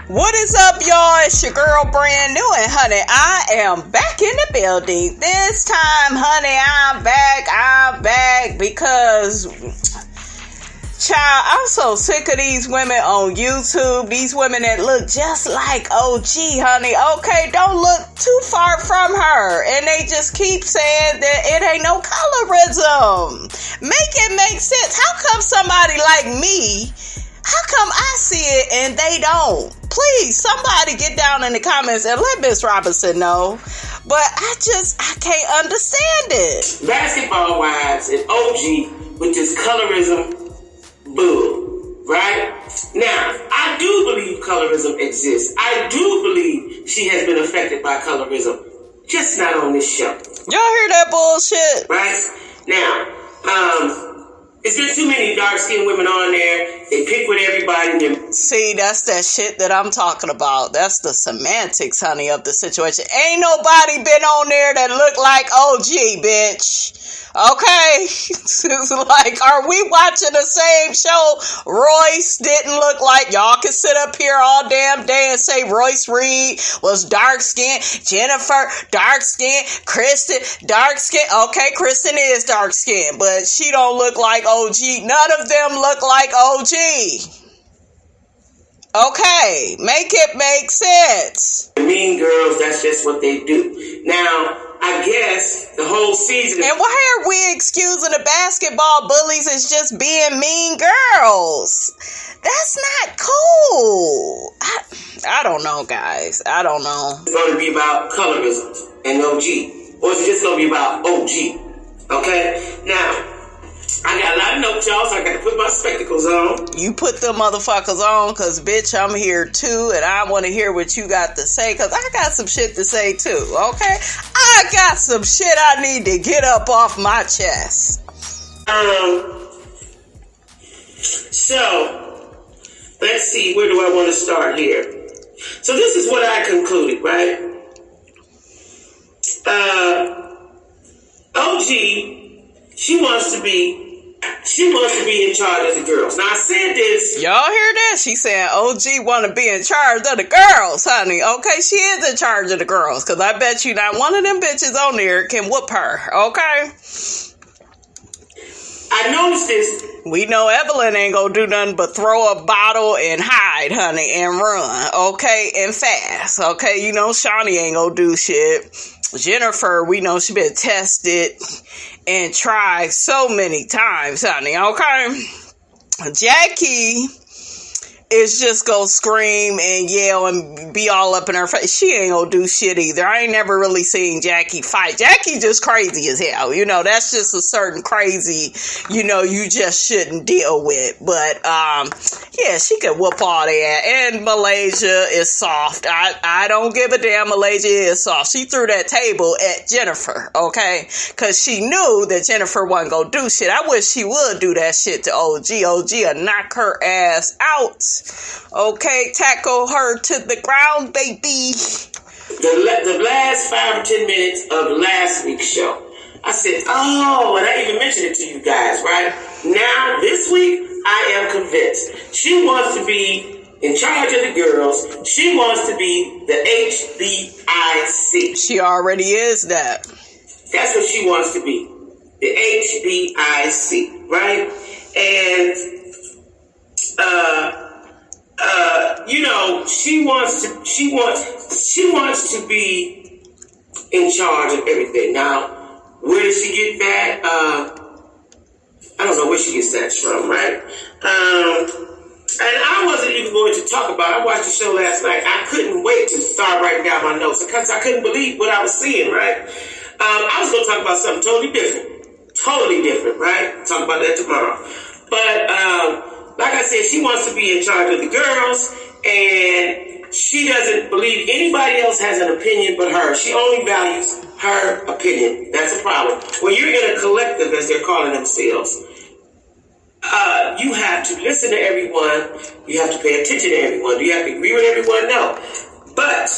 What is up, y'all? It's your girl, brand new, and honey, I am back in the building. This time, honey, I'm back because, child, I'm so sick of these women on YouTube. These women that look just like OG, honey. Okay, don't look too far from her. And they just keep saying that it ain't no colorism. Make it make sense. How come somebody like me, how come I see it and they don't? Please, somebody get down in the comments and let Miss Robinson know. But I can't understand it. Basketball wives and OG with this colorism bull, right? Now, I do believe colorism exists. I do believe she has been affected by colorism. Just not on this show. Y'all hear that bullshit? Right? Now, it's been too many dark-skinned women on there. They pick with everybody. See, that's that shit that I'm talking about. That's the semantics, honey, of the situation. Ain't nobody been on there that look like OG, bitch. Okay? Like, are we watching the same show? Royce didn't look like... Y'all can sit up here all damn day and say Royce Reed was dark-skinned. Jennifer, dark-skinned. Kristen, dark-skinned. Okay, Kristen is dark-skinned, but she don't look like OG. None of them look like OG. Okay, make it make sense. Mean girls, that's just what they do. Now, I guess the whole season... And why are we excusing the basketball bullies as just being mean girls? That's not cool. I don't know, guys. I don't know. It's going to be about colorism and OG. Or is it just going to be about OG? Okay? Now, I got a lot of notes, y'all, so I got to put my spectacles on. You put them motherfuckers on, because, bitch, I'm here, too, and I want to hear what you got to say, because I got some shit to say, too, okay? I got some shit I need to get up off my chest. So, let's see, where do I want to start here? So this is what I concluded, right? OG, she wants to be in charge of the girls. Now, I said this. Y'all hear that? She saying OG want to be in charge of the girls, honey. Okay, she is in charge of the girls, because I bet you not one of them bitches on there can whoop her, okay? I noticed this. We know Evelyn ain't gonna do nothing but throw a bottle and hide, honey, and run, okay, and fast, okay? You know Shawnee ain't gonna do shit. Jennifer, we know she been tested and tried so many times, honey, okay? Jackie is just gonna scream and yell and be all up in her face. She ain't gonna do shit either. I ain't never really seen Jackie fight. Jackie just crazy as hell. You know, that's just a certain crazy, you know, you just shouldn't deal with. But, yeah, she could whoop all that. And Malaysia is soft. I don't give a damn. Malaysia is soft. She threw that table at Jennifer, okay? Because she knew that Jennifer wasn't gonna do shit. I wish she would do that shit to OG. OG would knock her ass out. Okay, tackle her to the ground, baby. The last 5 or 10 minutes of last week's show, I said, oh, and I even mentioned it to you guys, right? Now, this week, I am convinced. She wants to be in charge of the girls. She wants to be the HBIC. She already is that. That's what she wants to be. The HBIC, right? And, you know, she wants to be in charge of everything. Now, where does she get that? I don't know where she gets that from, right? And I wasn't even going to talk about it. I watched the show last night. I couldn't wait to start writing down my notes because I couldn't believe what I was seeing, right? I was going to talk about something totally different, right? Talk about that tomorrow. But, like I said, she wants to be in charge of the girls, and she doesn't believe anybody else has an opinion but her. She only values her opinion. That's a problem. When you're in a collective, as they're calling themselves, you have to listen to everyone. You have to pay attention to everyone. Do you have to agree with everyone? No. But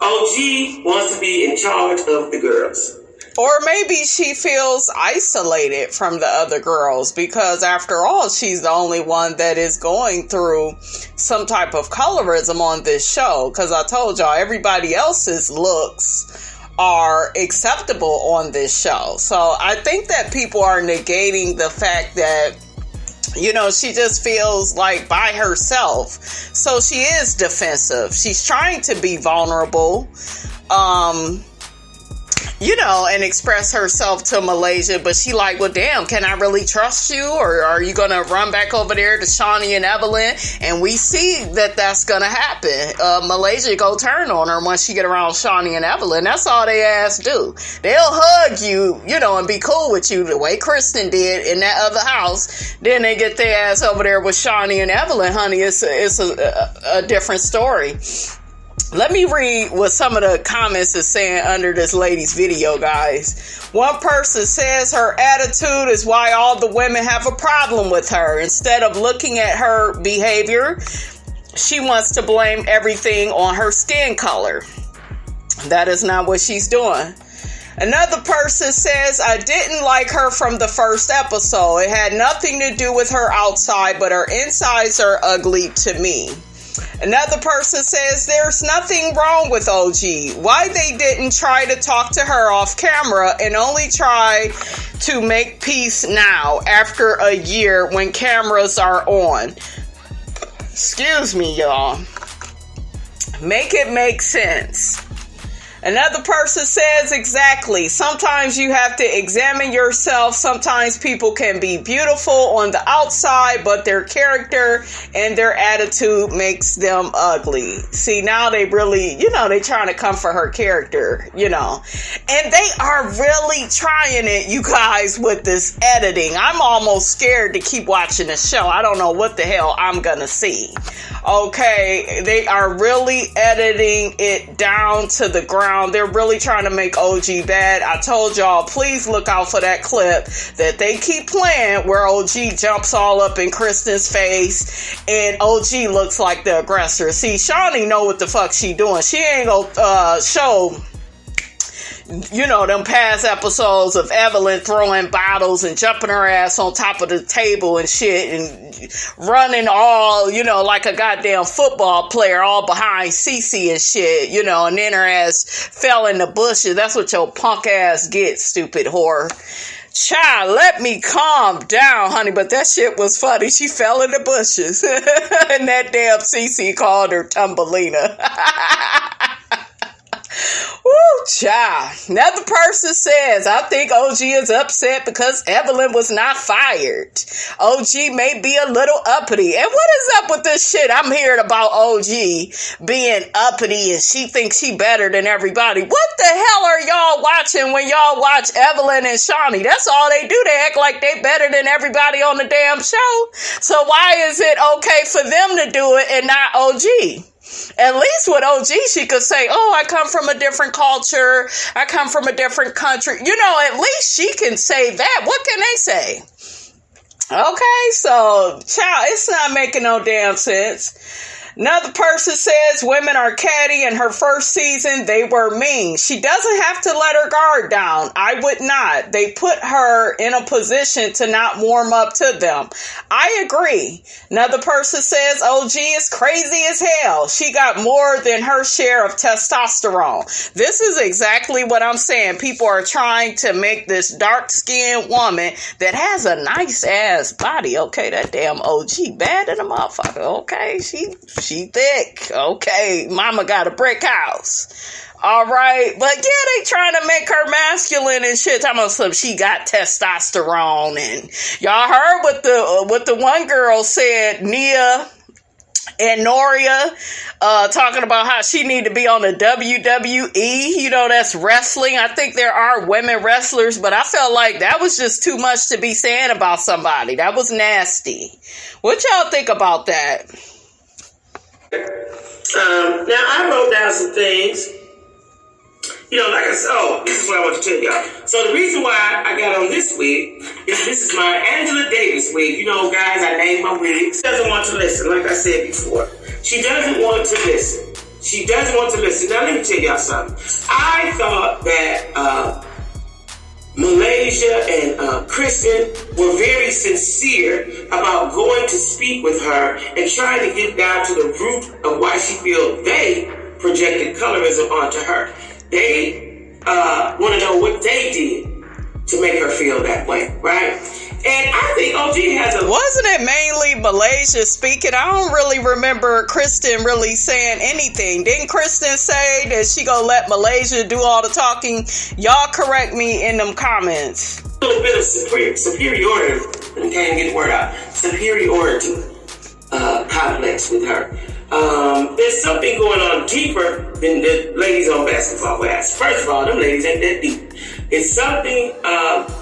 OG wants to be in charge of the girls. Or maybe she feels isolated from the other girls because after all, she's the only one that is going through some type of colorism on this show. Because I told y'all, everybody else's looks are acceptable on this show. So I think that people are negating the fact that, you know, she just feels like by herself. So she is defensive. She's trying to be vulnerable. You know, and express herself to Malaysia, but she like, well, damn, can I really trust you? Or are you going to run back over there to Shawnee and Evelyn? And we see that that's going to happen. Malaysia go turn on her once she get around Shawnee and Evelyn. That's all they ass do. They'll hug you, you know, and be cool with you the way Kristen did in that other house. Then they get their ass over there with Shawnee and Evelyn, honey. It's a different story. Let me read what some of the comments is saying under this lady's video, guys. One person says her attitude is why all the women have a problem with her. Instead of looking at her behavior, she wants to blame everything on her skin color. That is not what she's doing. Another person says, I didn't like her from the first episode. It had nothing to do with her outside, but her insides are ugly to me. Another person says there's nothing wrong with OG. Why they didn't try to talk to her off camera and only try to make peace now after a year when cameras are on. Excuse me, y'all. Make it make sense. Another person says exactly. Sometimes you have to examine yourself. Sometimes people can be beautiful on the outside, but their character and their attitude makes them ugly. See, now they really, you know, they trying to come for her character, you know. And they are really trying it, you guys, with this editing. I'm almost scared to keep watching the show. I don't know what the hell I'm gonna see. Okay, they are really editing it down to the ground. They're really trying to make OG bad. I told y'all, please look out for that clip that they keep playing where OG jumps all up in Kristen's face and OG looks like the aggressor. See, Shawnee know what the fuck she doing. She ain't gonna show, you know, them past episodes of Evelyn throwing bottles and jumping her ass on top of the table and shit and running all, you know, like a goddamn football player all behind Cece and shit, you know, and then her ass fell in the bushes. That's what your punk ass gets, stupid whore. Child, let me calm down, honey, but that shit was funny. She fell in the bushes and that damn Cece called her Tumbelina. Woo, child. Another person says, I think OG is upset because Evelyn was not fired. OG may be a little uppity. And what is up with this shit? I'm hearing about OG being uppity and she thinks she better than everybody. What the hell are y'all watching when y'all watch Evelyn and Shawnee? That's all they do. They act like they better than everybody on the damn show. So why is it okay for them to do it and not OG? At least with OG, she could say, oh, I come from a different culture. I come from a different country. You know, at least she can say that. What can they say? Okay, so, child, it's not making no damn sense. Another person says women are catty. In her first season, they were mean. She doesn't have to let her guard down. I would not. They put her in a position to not warm up to them. I agree. Another person says OG is crazy as hell. She got more than her share of testosterone. This is exactly what I'm saying. People are trying to make this dark-skinned woman that has a nice ass body. Okay, that damn OG bad in a motherfucker. Okay, she thick. Okay, mama got a brick house. All right, but yeah, they trying to make her masculine and shit. Talking about some she got testosterone, and y'all heard what the one girl said, Nia and Noria, talking about how she need to be on the WWE. You know, that's wrestling. I think there are women wrestlers, but I felt like that was just too much to be saying about somebody. That was nasty. What y'all think about that? Now, I wrote down some things. You know, like I said, this is what I want to tell y'all. So the reason why I got on this wig is this is my Angela Davis wig. You know, guys, I named my wig. She doesn't want to listen, like I said before. She doesn't want to listen. She doesn't want to listen. Now, let me tell y'all something. I thought that Malaysia and Kristen were very sincere about going to speak with her and trying to get down to the root of why she feels they projected colorism onto her. They want to know what they did to make her feel that way, right? And I think OG has a... Wasn't it mainly Malaysia speaking? I don't really remember Kristen really saying anything. Didn't Kristen say that she gonna let Malaysia do all the talking? Y'all correct me in them comments. A little bit of superiority, I can't even get the word out, superiority complex with her. There's something going on deeper than the ladies on basketball glass. First of all, them ladies ain't that deep. It's something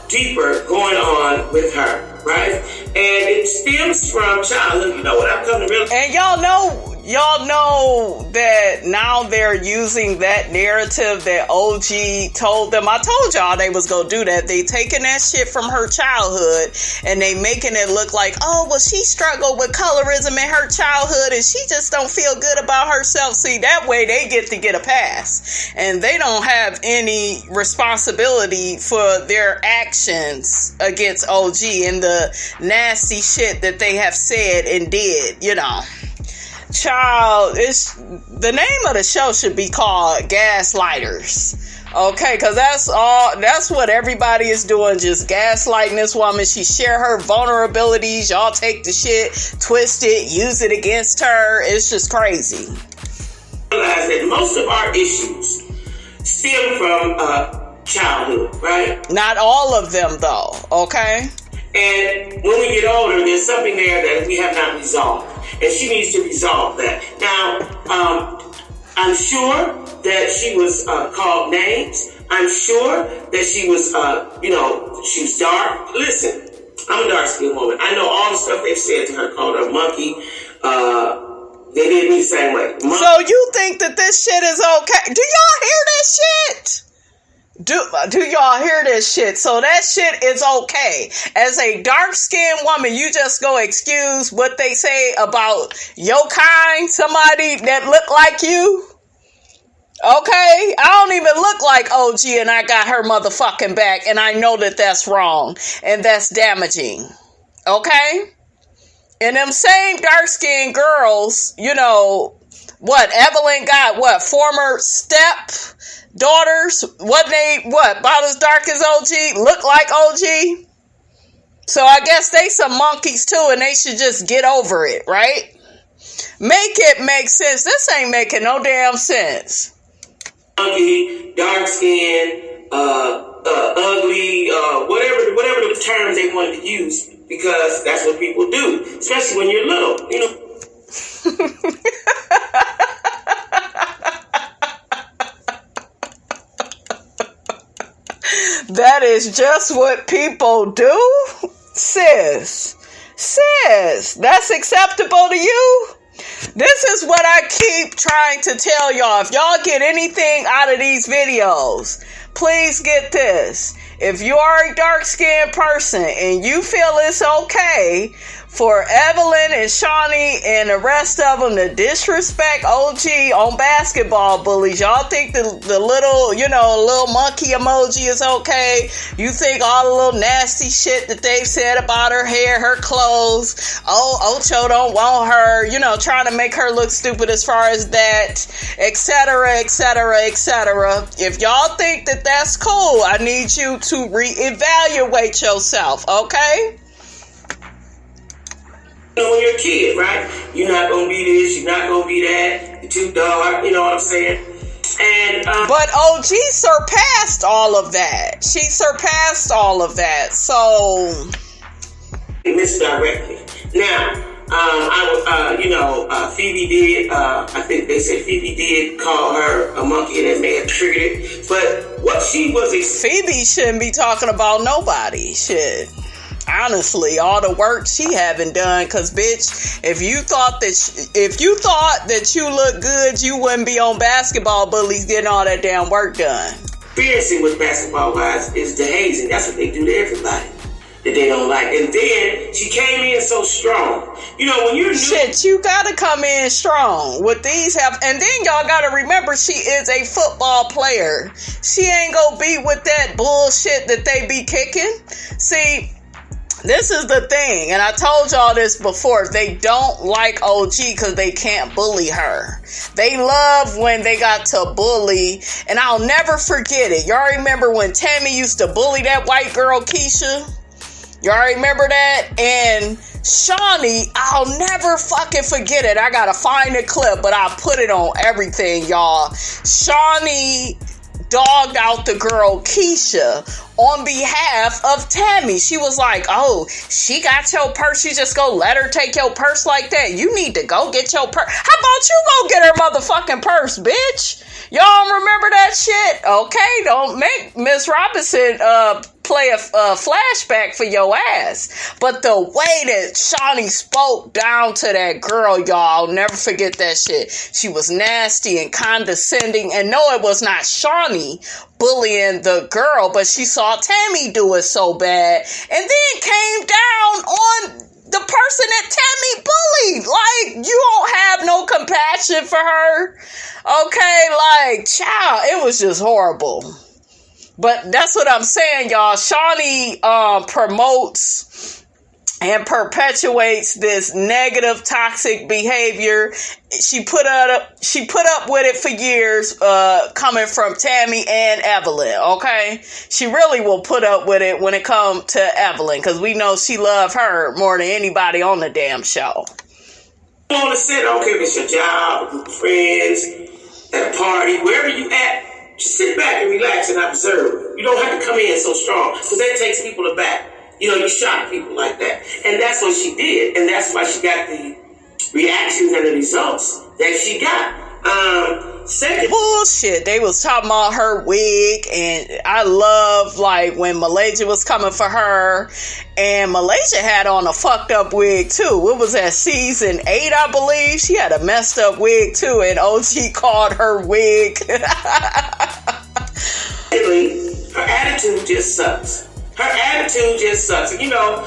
deeper going on with her, right? And it stems from childhood. You know what I've come to realize. And y'all know that now they're using that narrative that OG told them. I told y'all they was gonna do that. They taking that shit from her childhood and they making it look like, oh, well, she struggled with colorism in her childhood and she just don't feel good about herself. See, that way they get to get a pass and they don't have any responsibility for their actions against OG and the nasty shit that they have said and did, you know. Child, it's the name of the show should be called Gaslighters. Okay, because that's what everybody is doing, just gaslighting this woman. She share her vulnerabilities. Y'all take the shit, twist it, use it against her. It's just crazy. Realize that most of our issues stem from childhood, right? Not all of them, though, okay? And when we get older, there's something there that we have not resolved. And she needs to resolve that. Now, I'm sure that she was called names. I'm sure that she was, she was dark. Listen, I'm a dark-skinned woman. I know all the stuff they've said to her, called her monkey. They did me the same way. So you think that this shit is okay? Do y'all hear this shit? Do y'all hear this shit? So that shit is okay. As a dark-skinned woman, you just go excuse what they say about your kind, somebody that look like you? Okay? I don't even look like OG and I got her motherfucking back and I know that that's wrong and that's damaging. Okay? And them same dark-skinned girls, you know, what, Evelyn got what, former step daughters, about as dark as OG, look like OG. So I guess they some monkeys too, and they should just get over it, right? Make it make sense. This ain't making no damn sense. Monkey, dark skin, ugly, whatever the terms they wanted to use, because that's what people do, especially when you're little, you know. That is just what people do? Sis, that's acceptable to you? This is what I keep trying to tell y'all. If y'all get anything out of these videos, please get this. If you are a dark-skinned person and you feel it's okay for Evelyn and Shawnee and the rest of them to disrespect OG on basketball bullies, y'all think the little, little monkey emoji is okay? You think all the little nasty shit that they've said about her hair, her clothes, Ocho don't want her, trying to make her look stupid as far as that, etc., etc., etc. If y'all think that that's cool, I need you to reevaluate yourself, okay? When you're a kid, right? You're not going to be this, you're not going to be that, you're too dark, you know what I'm saying? And but OG surpassed all of that. She surpassed all of that, so... misdirected. Now, Phoebe did, I think they said Phoebe did call her a monkey and that may have triggered it, but what she was... Phoebe shouldn't be talking about nobody, shit. Honestly, all the work she haven't done, cause bitch, if you thought that you look good, you wouldn't be on basketball bullies getting all that damn work done. Experiencing with basketball guys is the hazing. That's what they do to everybody. that they don't like. And then she came in so strong. You know, when you're new, shit, you gotta come in strong with these and then y'all gotta remember she is a football player. She ain't gonna be with that bullshit that they be kicking. See, this is the thing, and I told y'all this before. They don't like OG because they can't bully her. They love when they got to bully, and I'll never forget it. Y'all remember when Tammy used to bully that white girl, Keisha? Y'all remember that? And Shawnee, I'll never fucking forget it. I gotta find the clip, but I put it on everything, y'all. Shawnee dogged out the girl Keisha on behalf of Tammy. She was like, oh, she got your purse. You just go let her take your purse like that. You need to go get your purse. How about you go get her motherfucking purse, bitch? Y'all remember that shit? Okay, don't make Miss Robinson play a flashback for your ass. But the way that Shawnee spoke down to that girl, y'all, I'll never forget that shit. She was nasty and condescending. And no, it was not Shawnee bullying the girl, but she saw Tammy do it so bad and then came down on the person that Tammy bullied. Like, you don't have no compassion for her. Okay, like, child, it was just horrible. But that's what I'm saying, y'all. Shawnee promotes and perpetuates this negative, toxic behavior. She put up with it for years, coming from Tammy and Evelyn. Okay, she really will put up with it when it comes to Evelyn, because we know she loved her more than anybody on the damn show. you want to sit, I don't care if it's your job, a group of friends, at a party, wherever you at. Just sit back and relax and observe. You don't have to come in so strong, because that takes people aback. You know, you shock people like that. And that's what she did. And that's why she got the reactions and the results that she got. Second, bullshit. They was talking about her wig, and I love, like, when Malaysia was coming for her, and Malaysia had on a fucked up wig too. It was at season 8, I believe. She had a messed up wig too, and OG called her wig. her attitude just sucks. Her attitude just sucks. You know,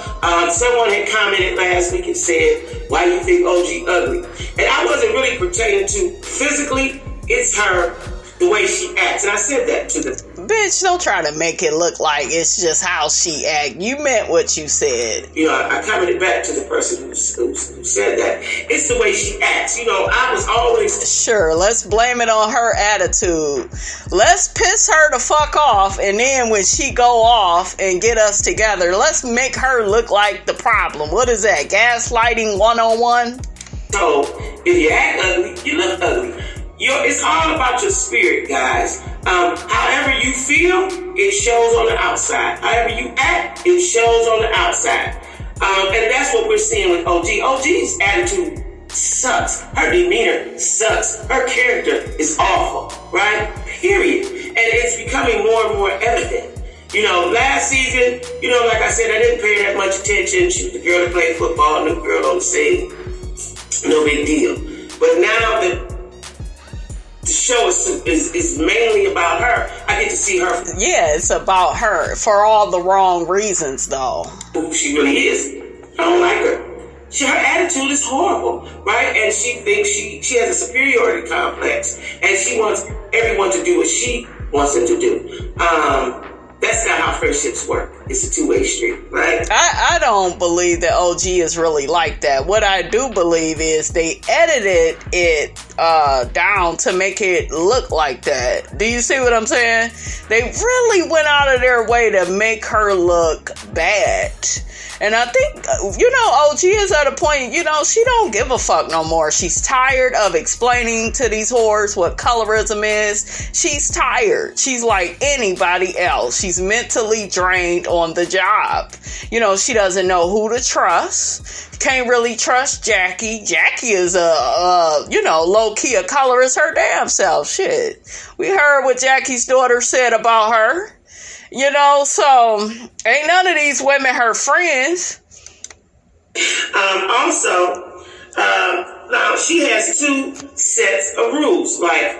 someone had commented last week and said, why do you think OG ugly? And I wasn't really pertaining to physically. It's her, the way she acts. And I said that to them. Bitch, don't try to make it look like it's just how she act. You meant what you said. You know, I commented back to the person who said that. It's the way she acts. You know, I was always... Sure, let's blame it on her attitude. Let's piss her the fuck off, and then when she go off and get us together, let's make her look like the problem. What is that, gaslighting 101? So, if you act ugly, you look ugly. It's all about your spirit, guys. However you feel, it shows on the outside. However you act, it shows on the outside. And that's what we're seeing with OG. OG's attitude sucks. Her demeanor sucks. Her character is awful, right? Period. And it's becoming more and more evident. You know, last season, you know, like I said, I didn't pay that much attention. She was the girl that played football, new girl on the scene. No big deal. But now that the show is mainly about her, I get to see her. Yeah, it's about her for all the wrong reasons, though. Who she really is. I don't like her. Her attitude is horrible, right? And she thinks she has a superiority complex, and she wants everyone to do what she wants them to do. That's not how friendships work. It's a two-way street, right? I don't believe that OG is really like that. What I do believe is they edited it down to make it look like that. Do you see what I'm saying? They really went out of their way to make her look bad. And I think, you know, OG is at a point, you know, she don't give a fuck no more. She's tired of explaining to these whores what colorism is. She's tired. She's like anybody else. She's mentally drained on the job. You know, she doesn't know who to trust. Can't really trust Jackie. Jackie is you know, low-key a colorist her damn self. Shit. We heard what Jackie's daughter said about her. You know, so ain't none of these women her friends. Also, now she has 2 sets of rules. Like,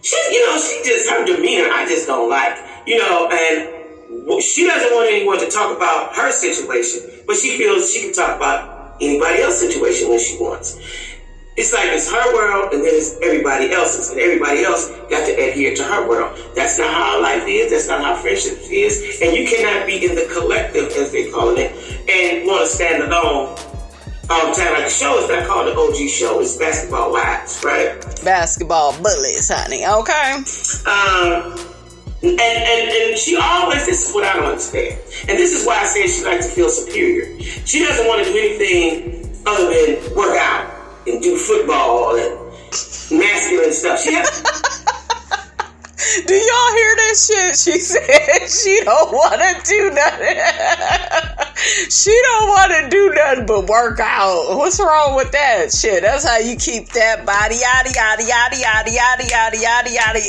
she just, her demeanor, I just don't like. You know, and she doesn't want anyone to talk about her situation, but she feels she can talk about anybody else's situation when she wants. It's like it's her world and then it's everybody else's, and everybody else got to adhere to her world. That's not how life is. That's not how friendship is. And you cannot be in the collective, as they call it, and want to stand alone all the time. Like the show is not called the OG show. It's Basketball Wives, right? Basketball bullies, honey. Okay. And she always, this is what I don't understand. And this is why I say she likes to feel superior. She doesn't want to do anything other than work out and do football and masculine stuff. She has. Do y'all hear this shit? She said she don't want to do nothing. She don't want to do nothing but work out. What's wrong with that shit? That's how you keep that body, yada, yada, yada, yada, yada, yada, yada, yada.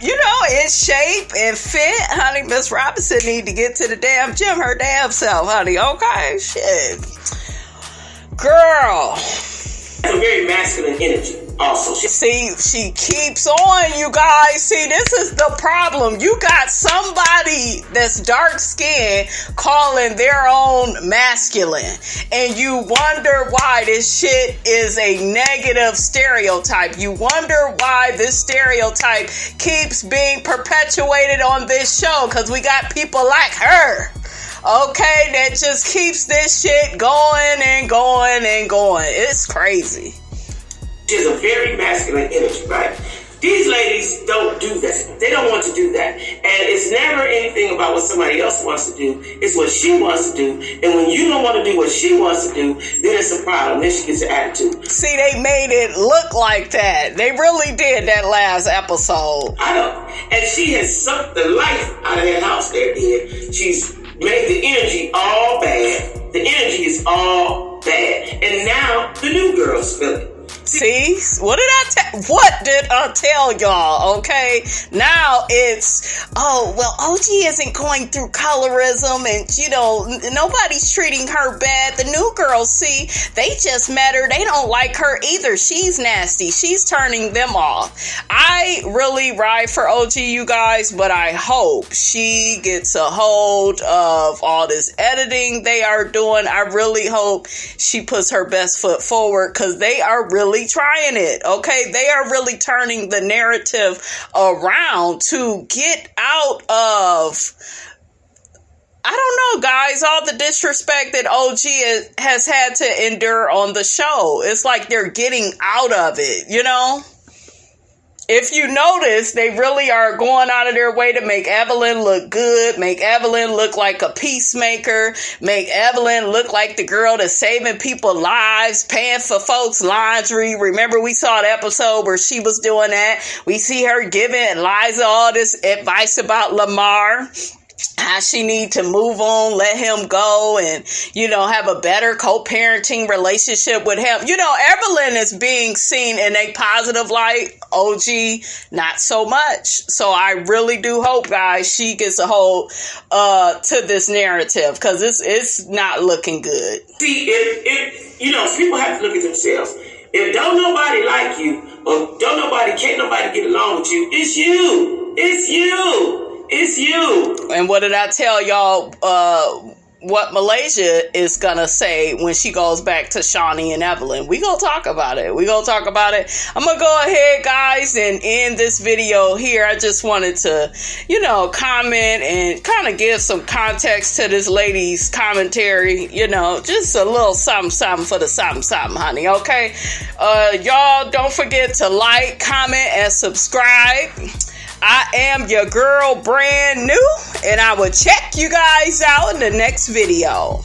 You know, in shape and fit, honey. Miss Robinson need to get to the damn gym her damn self, honey. Okay, shit. Girl. A very masculine energy also. See, she keeps on, you guys. See, this is the problem. You got somebody that's dark skinned calling their own masculine, and you wonder why this shit is a negative stereotype. You wonder why this stereotype keeps being perpetuated on this show, because we got people like her. Okay, that just keeps this shit going and going and going. It's crazy. She has a very masculine energy, right? These ladies don't do that. They don't want to do that. And it's never anything about what somebody else wants to do. It's what she wants to do. And when you don't want to do what she wants to do, then it's a problem. Then she gets an attitude. See, they made it look like that. They really did that last episode. I know. And she has sucked the life out of that house there, did. She's made the energy all bad. The energy is all bad. And now the new girls feel it. See, what did I tell y'all? Okay, now it's, oh, well, OG isn't going through colorism, and you know, nobody's treating her bad. The new girls, see, they just met her. They don't like her either. She's nasty. She's turning them off. I really ride for OG, you guys, but I hope she gets a hold of all this editing they are doing. I really hope she puts her best foot forward, because they are really trying it. Okay, they are really turning the narrative around to get out of, I don't know, guys, all the disrespect that OG has had to endure on the show. It's like they're getting out of it, you know? If you notice, they really are going out of their way to make Evelyn look good, make Evelyn look like a peacemaker, make Evelyn look like the girl that's saving people's lives, paying for folks' laundry. Remember, we saw the episode where she was doing that. We see her giving Liza all this advice about Lamar, how she need to move on, let him go, and, you know, have a better co-parenting relationship with him. You know, Evelyn is being seen in a positive light. OG, not so much. So I really do hope, guys, she gets a hold to this narrative, because it's not looking good. See, if you know, people have to look at themselves. If don't nobody like you, or can't nobody get along with you, it's you. It's you. It's you. And what did I tell y'all? What Malaysia is gonna say when she goes back to Shawnee and Evelyn. We gonna talk about it. I'm gonna go ahead, guys, and end this video here. I just wanted to, you know, comment and kind of give some context to this lady's commentary. You know, just a little something for the something, honey. Okay, y'all don't forget to like, comment, and subscribe. I am your girl, brand new, and I will check you guys out in the next video.